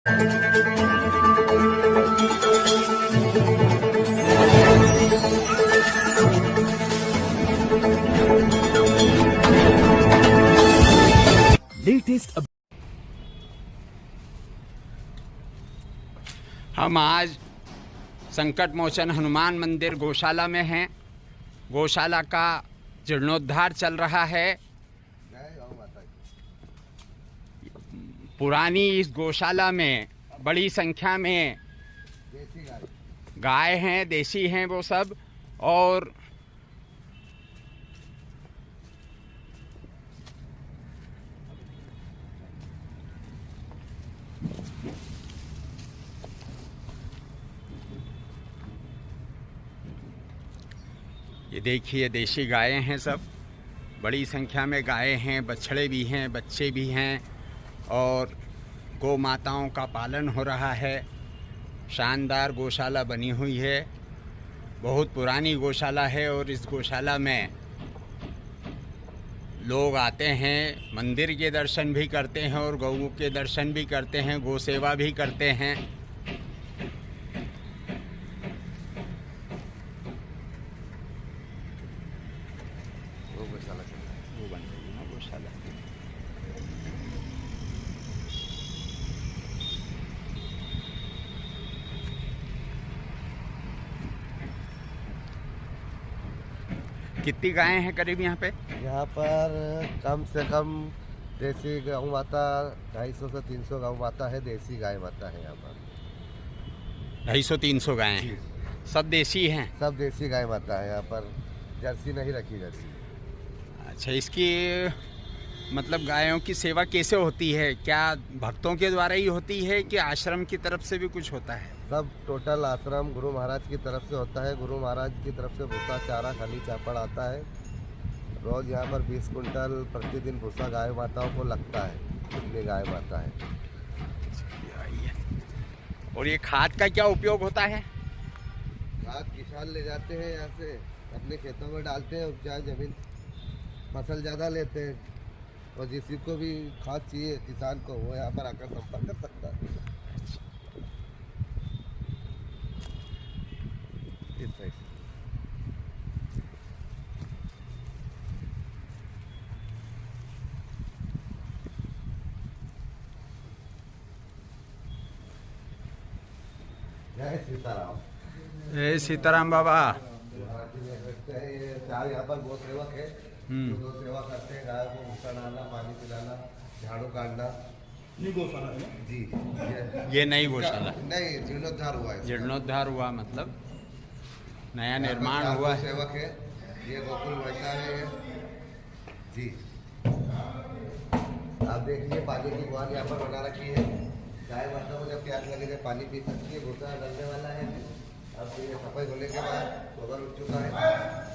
Latest हम आज संकट मोचन हनुमान मंदिर गौशाला में हैं। गौशाला का जीर्णोद्धार चल रहा है। पुरानी इस गौशाला में बड़ी संख्या में गाय हैं, देसी हैं वो सब। और ये देखिए देसी गायें हैं सब। बड़ी संख्या में गायें हैं, बछड़े भी हैं, बच्चे भी हैं और गौ माताओं का पालन हो रहा है। शानदार गौशाला बनी हुई है। बहुत पुरानी गौशाला है और इस गौशाला में लोग आते हैं, मंदिर के दर्शन भी करते हैं और गऊ के दर्शन भी करते हैं, गौ सेवा भी करते हैं। वो बन रही है ना गौशाला। कितनी गायें हैं करीब यहाँ पे? यहाँ पर कम से कम देसी गौ माता 250 से 300 गौ माता है, देसी गाय माता है यहाँ पर। 250-300 गायें हैं, सब देसी हैं? सब देसी गाय माता है यहाँ पर, जर्सी नहीं रखी जर्सी। अच्छा, इसकी मतलब गायों की सेवा कैसे होती है? क्या भक्तों के द्वारा ही होती है कि आश्रम की तरफ से भी कुछ होता है? सब टोटल आश्रम गुरु महाराज की तरफ से होता है। गुरु महाराज की तरफ से भूसा चारा खाली चापड़ आता है। रोज़ यहाँ पर 20 कुंटल प्रतिदिन भूसा गाय माताओं को लगता है। कितनी गाय माता है। और ये खाद का क्या उपयोग होता है? खाद किसान ले जाते हैं यहाँ से, अपने खेतों में डालते हैं। उपजाऊ जमीन फसल ज़्यादा लेते हैं और जिसी को भी खाद चाहिए किसान को, वो यहाँ पर आकर संपर्क कर सकता है। जय सीताराम। जय सीताराम बाबा। चार यहाँ पर गौ सेवक है, जो गौ सेवा करते हैं। गाय को भूसा डालना, पानी पिलाना, झाड़ू काटना। ये गौशाला है जी, ये नई गौशाला? नहीं, जीर्णोद्धार हुआ है। जीर्णोद्धार हुआ मतलब नया निर्माण हुआ है। सेवक है, ये गोकुल वैसा है जी। आप देखिए पानी की गुहार यहाँ पर बना रखी है। गाय माता को जब प्यास लगे जब पानी पी सकती है। भूसा डालने वाला है। अब ये सफाई होने के बाद गोबर उठ चुका है।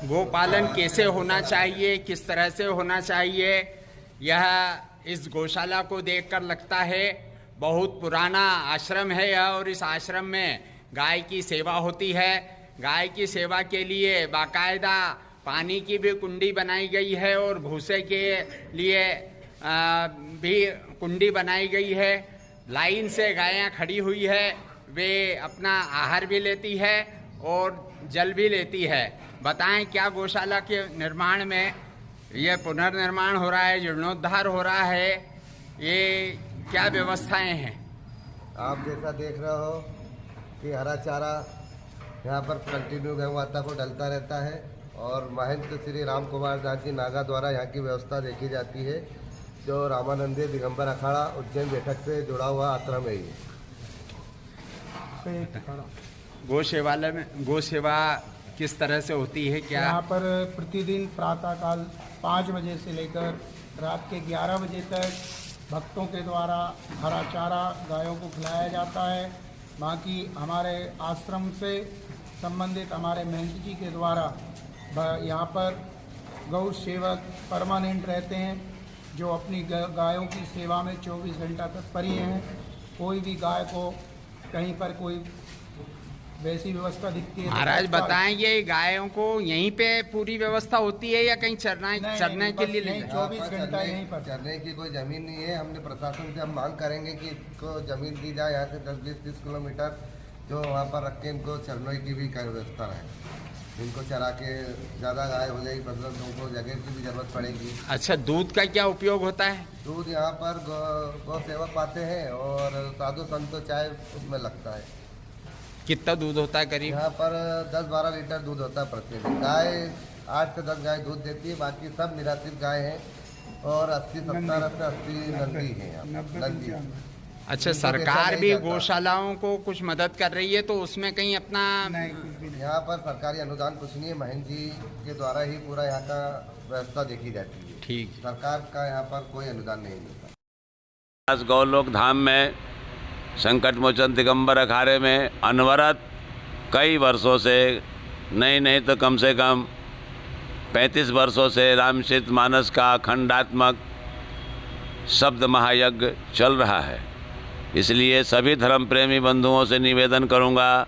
गोपालन कैसे होना चाहिए, किस तरह से होना चाहिए, यह इस गौशाला को देखकर लगता है बहुत पुराना आश्रम है यह। और इस आश्रम में गाय की सेवा होती है। गाय की सेवा के लिए बाकायदा पानी की भी कुंडी बनाई गई है और भूसे के लिए भी कुंडी बनाई गई है। लाइन से गायें खड़ी हुई है, वे अपना आहार भी लेती है और जल भी लेती है। बताएं क्या गौशाला के निर्माण में यह पुनर्निर्माण हो रहा है, जीर्णोद्धार हो रहा है, ये क्या व्यवस्थाएं हैं? आप जैसा देख रहे हो कि हरा चारा यहाँ पर कंटिन्यू गौ माता को डलता रहता है। और महंत श्री राम कुमार नाथ जी नागा द्वारा यहाँ की व्यवस्था देखी जाती है, जो रामानंदी दिगंबर अखाड़ा उज्जैन बैठक से जुड़ा हुआ आश्रम है। ये गौ सेवा किस तरह से होती है? क्या यहाँ पर प्रतिदिन प्रातःकाल 5 बजे से लेकर रात के 11 बजे तक भक्तों के द्वारा हरा चारा गायों को खिलाया जाता है। बाकी हमारे आश्रम से संबंधित हमारे महंत जी के द्वारा यहाँ पर गौ सेवक परमानेंट रहते हैं, जो अपनी गायों की सेवा में 24 घंटा तत्पर हैं। कोई भी गाय को कहीं पर कोई वैसी व्यवस्था दिखती है। महाराज बताएं, ये गायों को यहीं पे पूरी व्यवस्था होती है या कहीं चरने के लिए ले जाए? 24 घंटा यहीं पर। चरने की कोई जमीन नहीं है। हमने प्रशासन से हम मांग करेंगे कि इनको जमीन दी जाए, यहाँ से 10-20-30 किलोमीटर, जो वहाँ पर रख के इनको चरने की भी व्यवस्था रहे। इनको चरा के ज़्यादा गाय हो जाएगी फसल तो उनको जगह की भी जरूरत पड़ेगी। अच्छा, दूध का क्या उपयोग होता है? दूध यहाँ पर गौ सेवक पाते हैं और साधु संत तो चाय उसमें लगता है। कितना दूध होता है करीब? यहाँ पर 10-12 लीटर दूध होता है प्रतिदिन। गाय 8 से 10 गाय दूध देती है, बाकी सब निराश्रित गाय हैं और 80-70-80 नंदी है यहाँ नंदी। अच्छा, सरकार भी गौशालाओं को कुछ मदद कर रही है, तो उसमें कहीं अपना यहाँ पर सरकारी अनुदान कुछ नहीं है। महेंद्र जी के द्वारा ही पूरा यहाँ का व्यवस्था देखी जाती है। ठीक। सरकार का यहाँ पर कोई अनुदान नहीं मिलता। गौलोक धाम में संकट मोचन दिगंबर अखाड़े में अनवरत कई वर्षों से, नहीं तो कम से कम 35 वर्षों से रामचरितमानस का अखंडात्मक शब्द महायज्ञ चल रहा है। इसलिए सभी धर्म प्रेमी बंधुओं से निवेदन करूंगा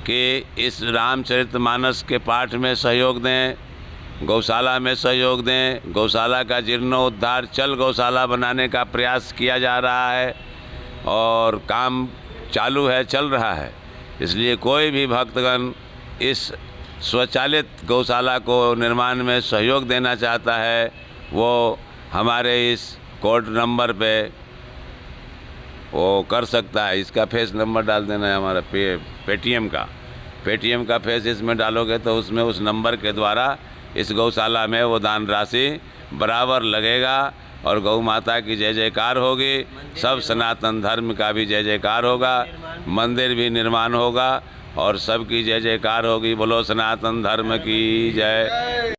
कि इस रामचरितमानस के पाठ में सहयोग दें, गौशाला में सहयोग दें। गौशाला का जीर्णोद्धार चल गौशाला बनाने का प्रयास किया जा रहा है और काम चालू है, चल रहा है। इसलिए कोई भी भक्तगण इस स्वचालित गौशाला को निर्माण में सहयोग देना चाहता है, वो हमारे इस कोड नंबर पे वो कर सकता है। इसका फेस नंबर डाल देना है हमारा पेटीएम का फेस इसमें डालोगे तो उसमें उस नंबर के द्वारा इस गौशाला में वो दान राशि बराबर लगेगा और गौ माता की जय जयकार होगी। सब सनातन धर्म का भी जय जयकार होगा, मंदिर भी निर्माण होगा और सबकी जय जयकार होगी। बोलो सनातन धर्म की जय।